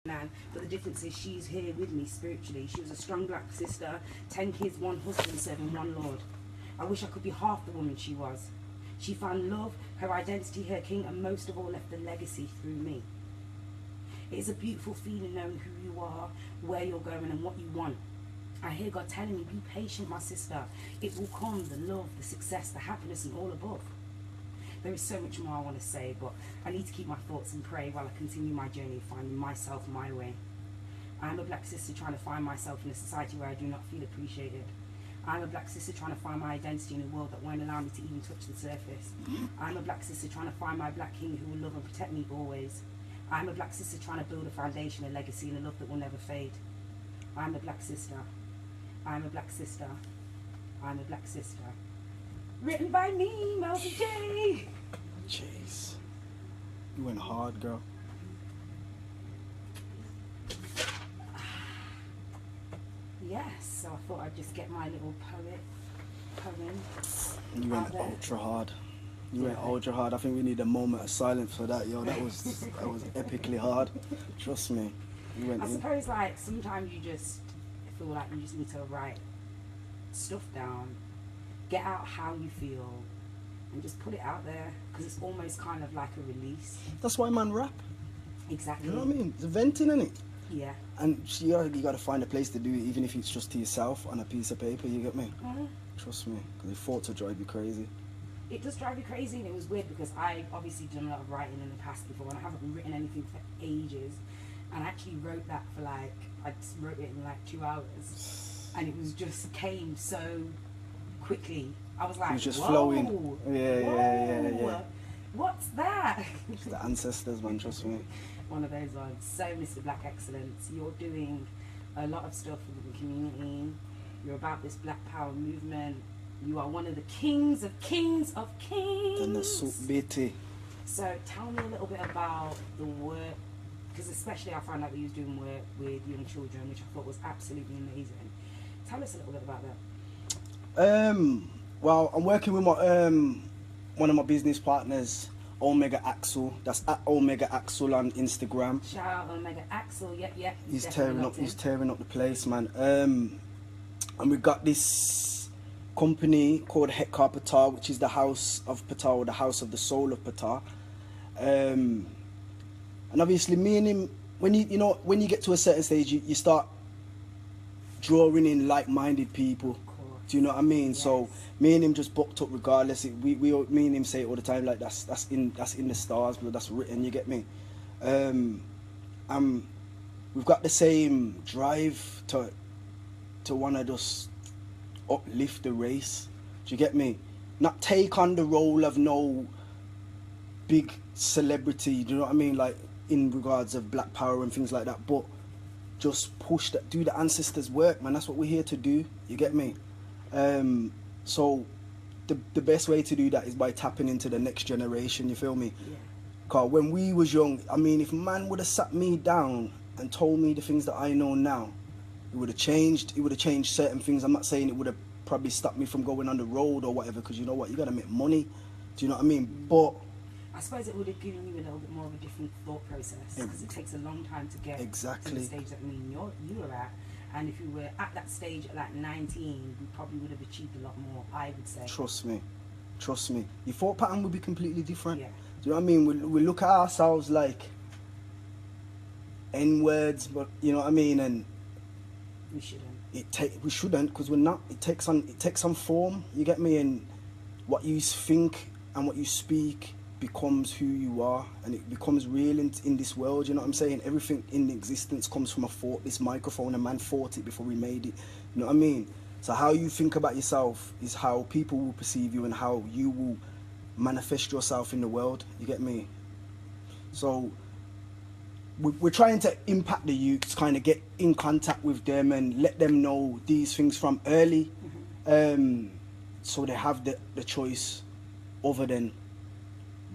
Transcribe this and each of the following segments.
man, but the difference is she's here with me spiritually. She was a strong black sister, 10 kids, 1 husband, serving 1 Lord. I wish I could be half the woman she was. She found love, her identity, her king, and most of all left a legacy through me. It is a beautiful feeling knowing who you are, where you're going, and what you want. I hear God telling me, be patient, my sister. It will come, the love, the success, the happiness, and all above. There is so much more I want to say, but I need to keep my thoughts and pray while I continue my journey of finding myself my way. I'm a black sister trying to find myself in a society where I do not feel appreciated. I'm a black sister trying to find my identity in a world that won't allow me to even touch the surface. I'm a black sister trying to find my black king who will love and protect me always. I'm a black sister trying to build a foundation, a legacy, and a love that will never fade. I'm a black sister. I'm a black sister. I'm a black sister. Written by me, Melzy J. Jeez. You went hard, girl. Yes, so I thought I'd just get my little poem. You went ultra hard. You went ultra hard. I think we need a moment of silence for that, yo. That was epically hard. Trust me. You went I suppose like sometimes you just feel like you just need to write stuff down, get out how you feel, and just put it out there, because it's almost kind of like a release. That's why man rap. Exactly. You know what I mean? It's venting, innit? Yeah. And you got to find a place to do it, even if it's just to yourself on a piece of paper, you get me? Trust me, because the thoughts will drive you crazy. It does drive you crazy, and it was weird because I obviously done a lot of writing in the past before, and I haven't written anything for ages. And I actually wrote that for I just wrote it in like 2 hours, and it was just came so quickly. I was like, it was just whoa, flowing. Yeah. What's that? It's the ancestors, man, trust me. One of those ones. So, Mr. Black Excellence, you're doing a lot of stuff with the community. You're about this Black Power movement. You are one of the kings of kings of kings. So tell me a little bit about the work, because especially I found out that you was doing work with young children, which I thought was absolutely amazing. Tell us a little bit about that. Well, I'm working with my one of my business partners, Omega Axel. That's at Omega Axel on Instagram. Shout out Omega Axel. Yep. He's tearing up the place, man. And we got this company called Hekar Patar, which is the house of Patar, or the house of the soul of Patar. And obviously me and him, when you get to a certain stage, you start drawing in like-minded people. Do you know what I mean? Yes. So me and him just booked up regardless. Me and him say it all the time, like that's in the stars, but that's written. You get me? We've got the same drive to want to just uplift the race. Do you get me? Not take on the role of no big celebrity. Do you know what I mean? Like in regards of Black Power and things like that, but just push that, do the ancestors' work, man. That's what we're here to do. You get me? So the best way to do that is by tapping into the next generation, you feel me? Yeah. Cause when we was young, I mean, if man would have sat me down and told me the things that I know now, it would have changed certain things. I'm not saying it would have probably stopped me from going on the road or whatever, because you know what, you gotta make money. Do you know what I mean? But I suppose it would have given you a little bit more of a different thought process, because it takes a long time to get to the stage that you were at. And if you were at that stage at like 19, we probably would have achieved a lot more, I would say. Trust me. Your thought pattern would be completely different. Yeah. Do you know what I mean? We look at ourselves like N-words, but you know what I mean? And we shouldn't. We shouldn't, because we're not. It takes on form. You get me? And what you think and what you speak becomes who you are, and it becomes real in this world. You know what I'm saying? Everything in existence comes from a thought. This microphone, a man thought it before he made it. You know what I mean? So how you think about yourself is how people will perceive you and how you will manifest yourself in the world. You get me? So we're trying to impact the youths, kind of get in contact with them and let them know these things from early, so they have the choice other than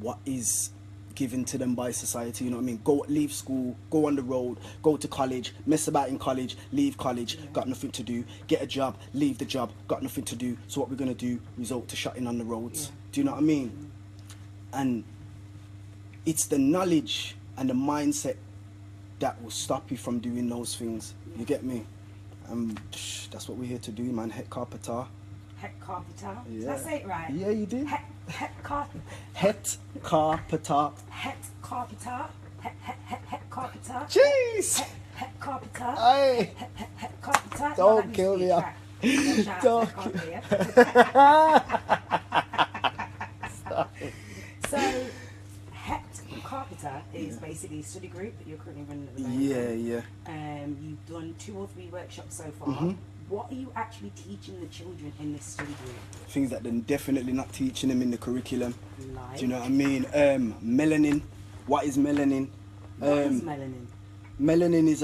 what is given to them by society. You know what I mean? Leave school, go on the road, go to college, mess about in college, leave college, got nothing to do, get a job, leave the job, got nothing to do. So what we're going to do, result to shutting on the roads. Do you know what I mean? And it's the knowledge and the mindset that will stop you from doing those things. You get me? That's what we're here to do, man. Het Carpenter. Het Carpenter. Yeah. Did I say it right? Yeah, you did. Het Carpenter. Het Carpenter. Het Carpenter. Het Carpenter. Jeez! Het Carpenter. Hey! Het Carpenter. Don't kill me. Don't kill me. So, Het Carpenter is basically a study group that you're currently running at the moment. Yeah. You've done 2 or 3 workshops so far. What are you actually teaching the children in this study group? Things that they're definitely not teaching them in the curriculum. Like? Do you know what I mean? Melanin. What is melanin? What is melanin? Melanin is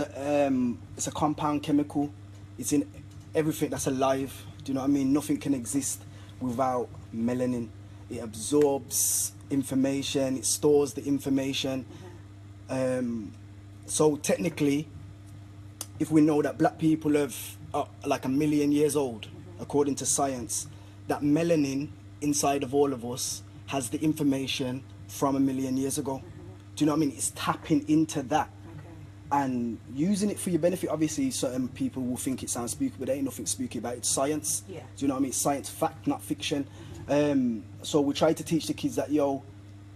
it's a compound chemical. It's in everything that's alive. Do you know what I mean? Nothing can exist without melanin. It absorbs information. It stores the information. So technically, if we know that black people have like 1 million years old, according to science, that melanin inside of all of us has the information from 1 million years ago. Do you know what I mean? It's tapping into that. And using it for your benefit. Obviously, certain people will think it sounds spooky, but there ain't nothing spooky about it. It's science. Yeah. Do you know what I mean? It's science, fact, not fiction. So we try to teach the kids that,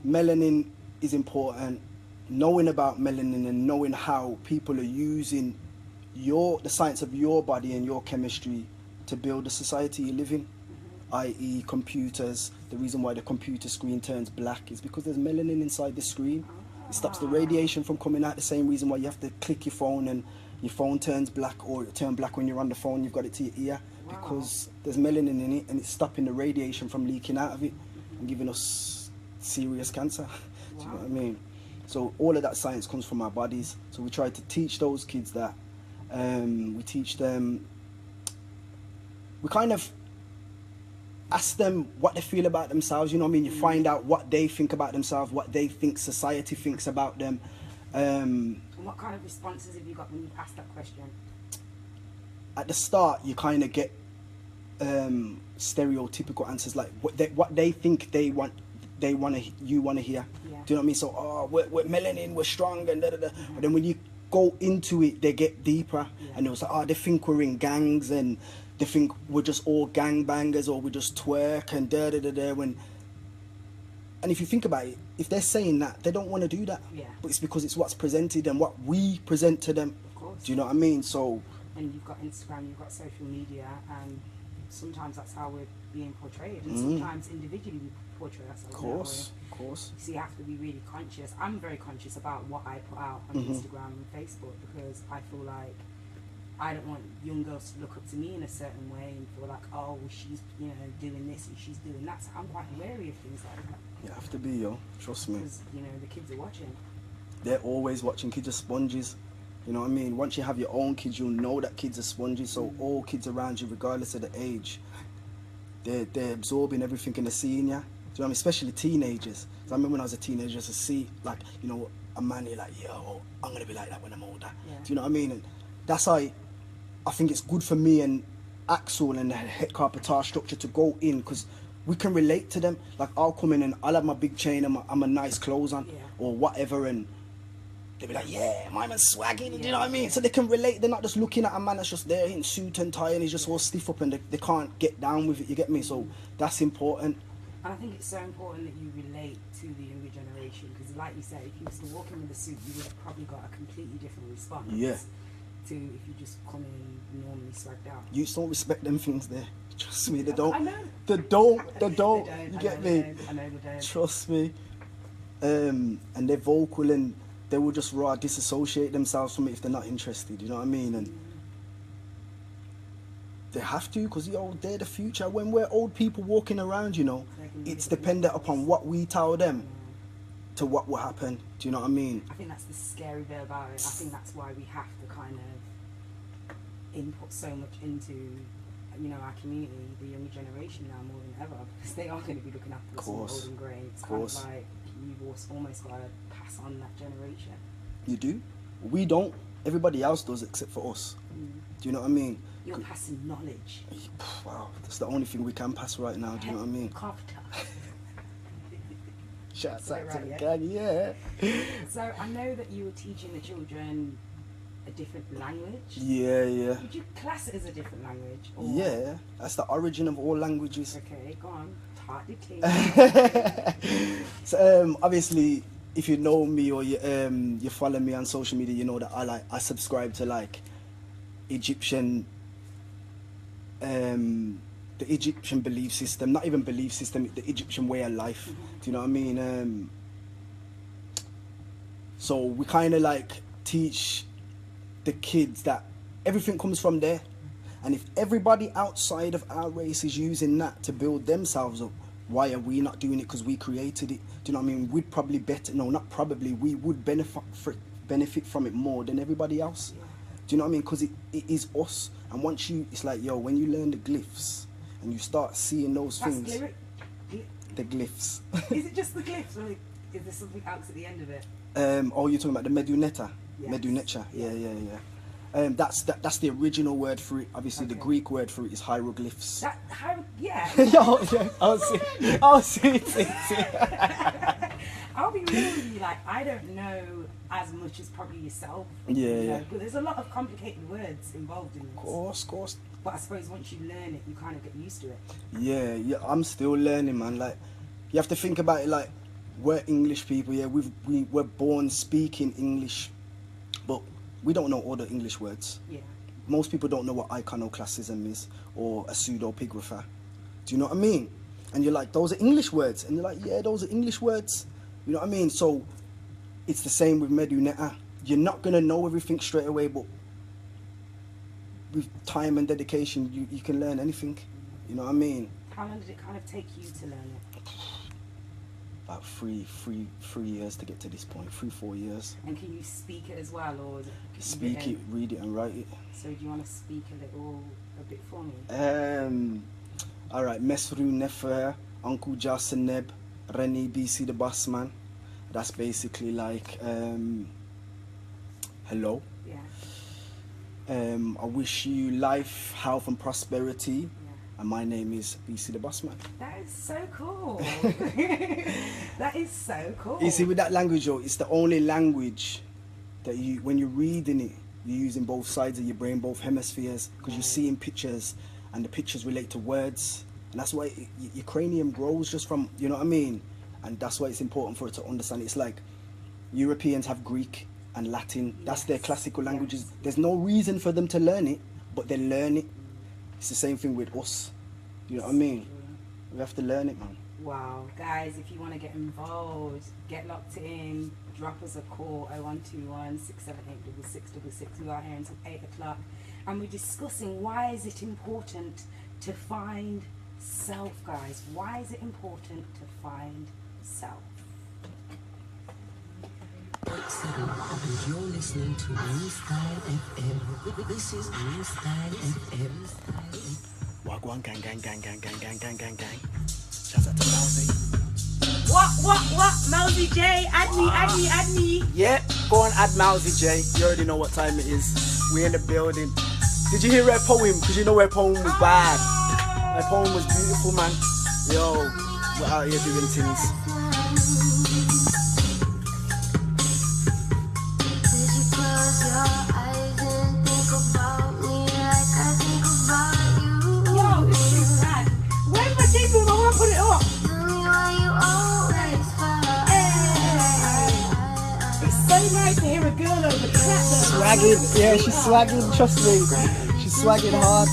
melanin is important. Knowing about melanin and knowing how people are using the science of your body and your chemistry to build the society you live in, i.e. computers. The reason why the computer screen turns black is because there's melanin inside the screen. It stops the radiation from coming out. The same reason why you have to click your phone and your phone turns black, or it turns black when you're on the phone, you've got it to your ear, because there's melanin in it and it's stopping the radiation from leaking out of it and giving us serious cancer. Do you know what I mean? So all of that science comes from our bodies. So we try to teach those kids that. We teach them, we kind of ask them what they feel about themselves, you know what I mean? You find out what they think about themselves, what they think society thinks about them. And what kind of responses have you got when you ask that question? At the start, you kind of get stereotypical answers, like what they think you want to hear. Yeah. Do you know what I mean? So, we're melanin, we're strong, and da da da. But then when you go into it, they get deeper, and they was like, they think we're in gangs, and they think we're just all gangbangers, or we just twerk and da da da da. And if you think about it, if they're saying that, they don't want to do that. Yeah. But it's because it's what's presented and what we present to them. Of course. Do you know what I mean? So. And you've got Instagram, you've got social media, and sometimes that's how we're being portrayed, and sometimes individually we portray ourselves. Of course. So you have to be really conscious. I'm very conscious about what I put out on Instagram and Facebook, because I feel like I don't want young girls to look up to me in a certain way and feel like, oh, she's doing this and she's doing that. So I'm quite wary of things like that. You have to be, yo. Trust me. Because the kids are watching. They're always watching. Kids are sponges. You know what I mean? Once you have your own kids, you'll know that kids are sponges. So all kids around you, regardless of the age, they're absorbing everything and they're seeing you. Do you know what I mean? Especially teenagers. So I remember when I was a teenager, to see like, a man, you're like, yo, I'm gonna be like that when I'm older. Yeah. Do you know what I mean? And that's how I think it's good for me and Axel and the Het Carpenter structure to go in, because we can relate to them. Like, I'll come in and I'll have my big chain and I'm a nice clothes on, or whatever, and they'll be like, yeah, my man's swagging, do you know what I mean? So they can relate. They're not just looking at a man that's just there in suit and tie and he's just all stiff up and they can't get down with it, you get me? So that's important. And I think it's so important that you relate to the younger generation, because like you said, if you was to walk in with a suit, you would have probably got a completely different response. Yeah. To if you just come in normally swagged out. You just don't respect them things there. Trust me, they don't. I know. They don't. They don't. You get me? I know they don't. Trust me. And they're vocal and they will just disassociate themselves from it if they're not interested. You know what I mean? And they have to, because they're the future. When we're old people walking around, it's dependent upon what we tell them to what will happen. Do you know what I mean? I think that's the scary bit about it. I think that's why we have to kind of input so much into our community, the younger generation now more than ever, because they are going to be looking after us old and grey. It's kind of like you've almost got to pass on that generation. You do? We don't. Everybody else does except for us. Do you know what I mean? You're passing knowledge. Wow, that's the only thing we can pass right now. Do you know what I mean? Carpenter. Shouts out to the Right, gang, yeah. So I know that you were teaching the children a different language. Yeah. Would you class it as a different language? Or... Yeah, that's the origin of all languages. Okay, go on. Hardly clear. So obviously, if you know me or you follow me on social media, you know that I subscribe to like Egyptian, the Egyptian belief system. Not even belief system, the Egyptian way of life. Do you know what I mean? So we kind of like teach the kids that everything comes from there. And if everybody outside of our race is using that to build themselves up, why are we not doing it? Because we created it. Do you know what I mean? We'd probably we would benefit from it more than everybody else. Yeah. Do you know what I mean? Because it is us. And once it's like, when you learn the glyphs and you start seeing those things. The glyphs. Is it just the glyphs, or is there something else at the end of it? You're talking about the Meduneta? Yes. Medunecha, yeah. That's the original word for it. Obviously, the Greek word for it is hieroglyphs. I'll see it. I'll be real with you, like, I don't know as much as probably yourself. Yeah. But there's a lot of complicated words involved in this. Of course. But I suppose once you learn it, you kind of get used to it. Yeah, I'm still learning, man. Like, you have to think about it like, we're English people, yeah. We're born speaking English, but we don't know all the English words. Yeah. Most people don't know what iconoclasm is or a pseudepigrapher. Do you know what I mean? And you're like, those are English words. And you're like, yeah, those are English words. You know what I mean? So it's the same with Meduneta. You're not going to know everything straight away, but with time and dedication, you can learn anything. You know what I mean? How long did it kind of take you to learn it? About three years to get to this point, 3-4 years. And can you speak it as well, or is it speak it, read it, and write it? So do you want to speak a bit for me? All right. Mesru Nefer, Uncle Jaseneb, Reni BC the Bossman. That's basically like hello. Yeah. I wish you life, health, and prosperity. And my name is BC the Bossman. That is so cool. That is so cool. You see, with that language, it's the only language that when you're reading it, you're using both sides of your brain, both hemispheres, because you're seeing pictures, and the pictures relate to words. And that's why your cranium grows just from, you know what I mean? And that's why it's important for it to understand. It's like Europeans have Greek and Latin. That's their classical languages. Yes. There's no reason for them to learn it, but they learn it. It's the same thing with us. You know what I mean? We have to learn it, man. Wow. Guys, if you want to get involved, get locked in, drop us a call, 0121 678 6666. We are here until 8 o'clock. And we're discussing, why is it important to find self, guys? Why is it important to find self? And you're listening to Newstyle FM. This is Newstyle FM. Wagwan gang. Shout out to Melzy. What? Melzy J, add me. Yeah, go on, add Melzy J. You already know what time it is. We're in the building. Did you hear her poem? Because you know her poem was bad. Her poem was beautiful, man. Yo, we're out here doing things. Put it up. It's so nice to hear a girl over the clap. Swagging, yeah, she's swagging, trust me. She's swagging hard.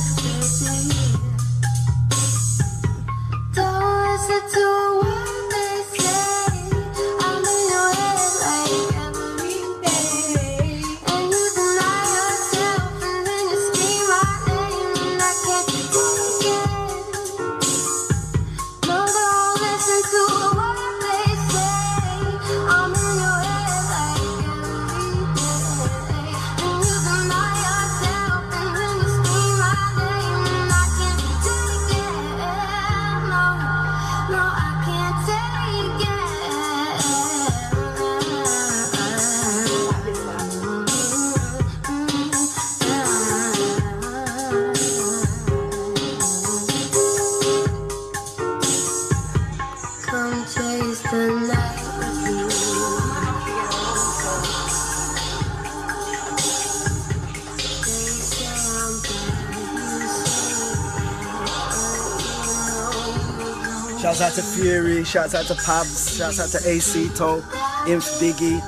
Shouts out to Fury, shouts out to Pabs, shouts out to AC To, Inf Diggy, you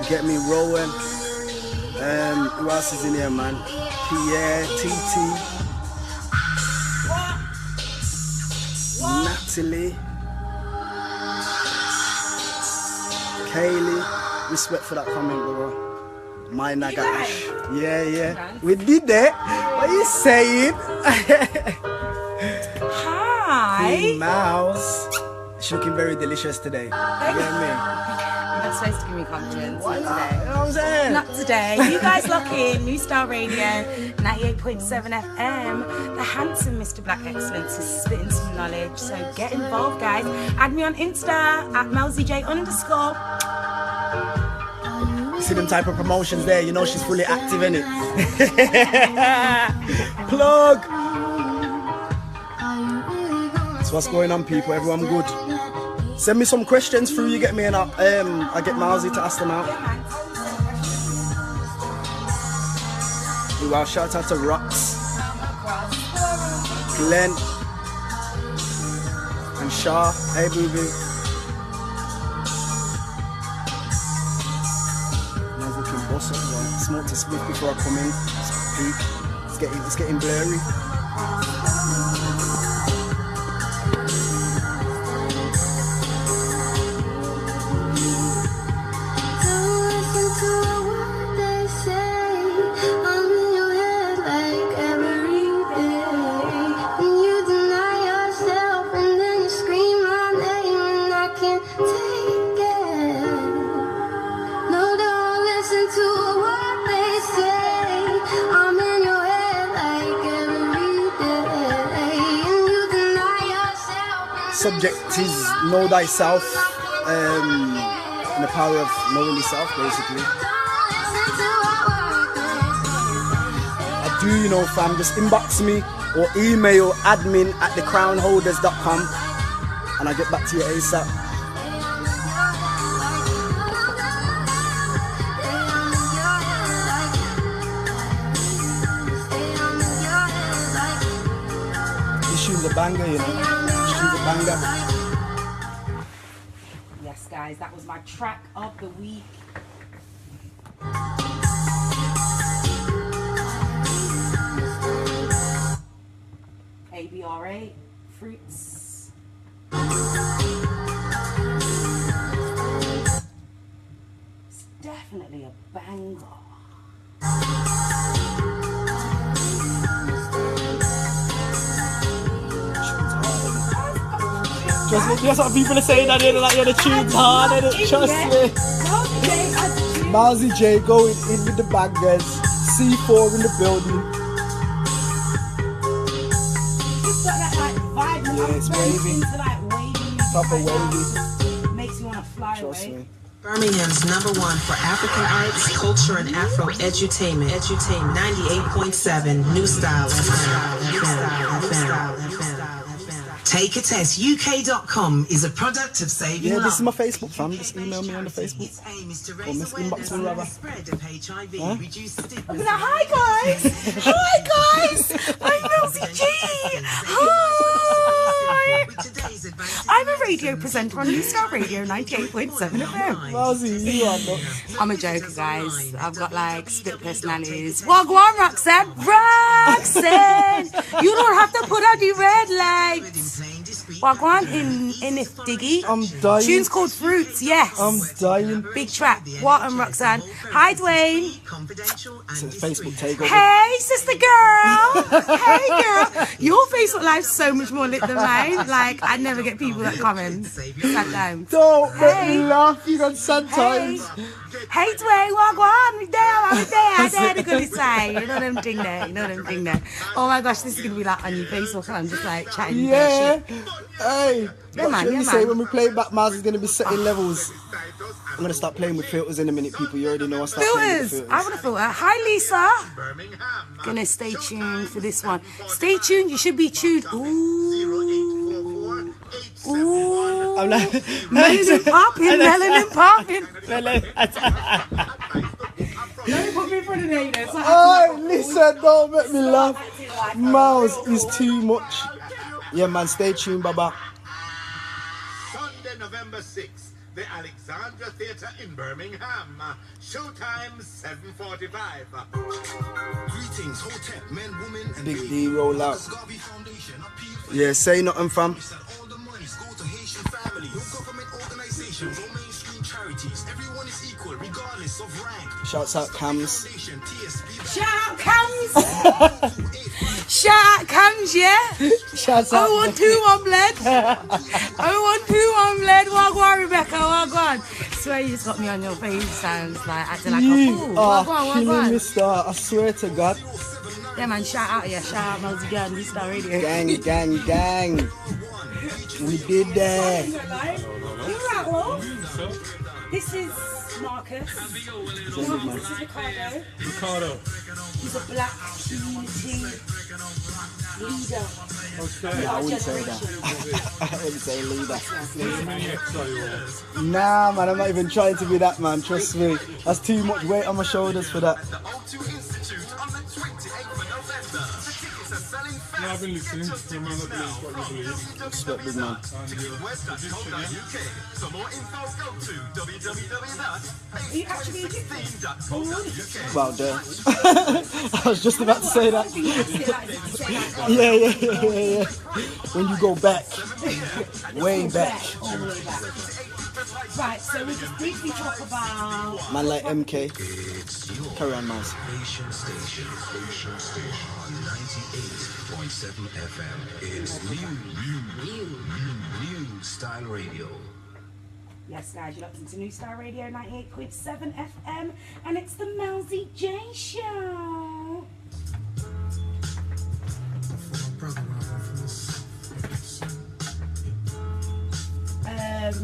get me, Rowan. Who else is in here, man? Pierre, TT, Natalie, Kaylee. Respect for that comment, bro. My Naga Ash. Yeah. We did that. What are you saying? Hi. Hey, Mouse. She's looking very delicious today. You get me? You're supposed to give me compliments. Why Not not? today. You know what I'm saying? Not today. You guys lock in. Newstyle Radio, 98.7 FM. The handsome Mr. Black Excellence is spitting some knowledge. So get involved, guys. Add me on Insta at MelzyJ_. See them type of promotions there, you know she's fully active in it. Plug! So what's going on, people? Everyone good? Send me some questions through, you get me, and I get Melzy to ask them out. Well, shout out to Rox, Glenn, and Shah. Hey, boo-boo. Smoke to split before I come in. It's getting blurry. Subject is know thyself, and the power of knowing yourself, basically. I do, you know, fam, just inbox me or email admin@thecrownholders.com and I'll get back to you ASAP. This tune's a banger, you know. Banger. Yes, guys, that was my track of the week. ABRA, Fruits. It's definitely a banger. Just what people are saying, that like, yeah, the tune's hard, and trust me. Melzy J going in with the bangers. C4 in the building. Just got that like vibe. Yeah, it's wavy. Like wavy. Proper wavy. Makes you want to fly Trust away. me. Birmingham's #1 for African arts, culture, and Afro edutainment. 98.7 Newstyle FM. Take a test. UK.com is a product of Saving Yeah, Love. this is my Facebook, fam. Just email me on the Facebook. Or inbox me, rather. Huh? Hi, guys. Hi, guys. I'm Melzy J. Hi. I'm a radio presenter on Newstyle Radio 98.7 FM. Melzy, you are nuts. I'm a joker, guys. I've got like split personalities. Wagwan, Roxanne. Roxanne! You don't have to put out the red lights. Wagwan in If Diggy. I'm dying. Tune's called Fruits, yes. I'm dying. Big track. What and Roxanne. Hi, Dwayne. It's a Facebook takeover. Hey, sister girl. Hey, girl. Your Facebook live's so much more lit than mine. Like, I never get people that comment. Sometimes. Don't make Hey. me laugh, you got sometimes. Hey, Dwayne, Wagwan. I'm there, the good side. You know them thing there. Oh my gosh, this is going to be like on your Facebook and I'm just like chatting. Yeah. Shit. Hey. Yeah, What man, should yeah, we say man. when we play back? Maz is going to be setting levels. I'm going to start playing with filters in a minute, people. You already know I start playing with Filters. filters. I want a filter. Hi, Lisa. Gonna stay tuned for this one. Stay tuned. You should be tuned. Ooh. Ooh. I'm like, Melanin popping. Don't put me in front of the haters. oh, listen, don't make me laugh. Mouse is too much. Yeah, man, stay tuned, baba. September 6th, the Alexandra Theatre in Birmingham. Showtime 7:45. Greetings, Hotep, men, women, and Big D roll out. Garvey Foundation appeal for Yeah, say nothing, fam. that all the monies go to Haitian families, no government organizations, or mainstream charities. Everyone is equal, regardless of rank. Shouts out Cams. Foundation, TSP, Shout out Cams! Shout out Cams, yeah? Shouts out. 0121 bled. 0121 bled. Wagwan, Rebecca, wagwan. Swear you just got me on your face, sounds like acting like a fool. Wagwan, Killing me, wagwan. star. I swear to God. Yeah, man, shout out, yeah. Shout out Melzy J on Newstyle Radio. Gang, gang, gang. We did that. You're right, Wolf. This is Marcus. Marcus is Ricardo. He's a black community leader. Okay. I wouldn't say that. I wouldn't say leader. Many X are you on? Nah, man, I'm not even trying to be that, man. Trust me. That's too much weight on my shoulders for that. No, I've been listening. No man that believes what you believe. Respect, big man. And your Egyptian, For more info, go to Are you actually Egyptian? Well done. I was just about to say that. Yeah. When you go back, way back. All the way back. Right, so we just briefly talk about... Man like MK. Carry on, man. Station 98.7 FM is Newstyle Radio. Yes, guys, you're listening to Newstyle Radio 98.7 FM, and it's the Melzy J Show.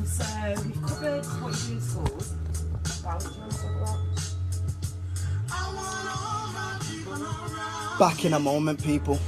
So we've covered what you do in schools. Wow, what do you want to talk about? Back in a moment, people.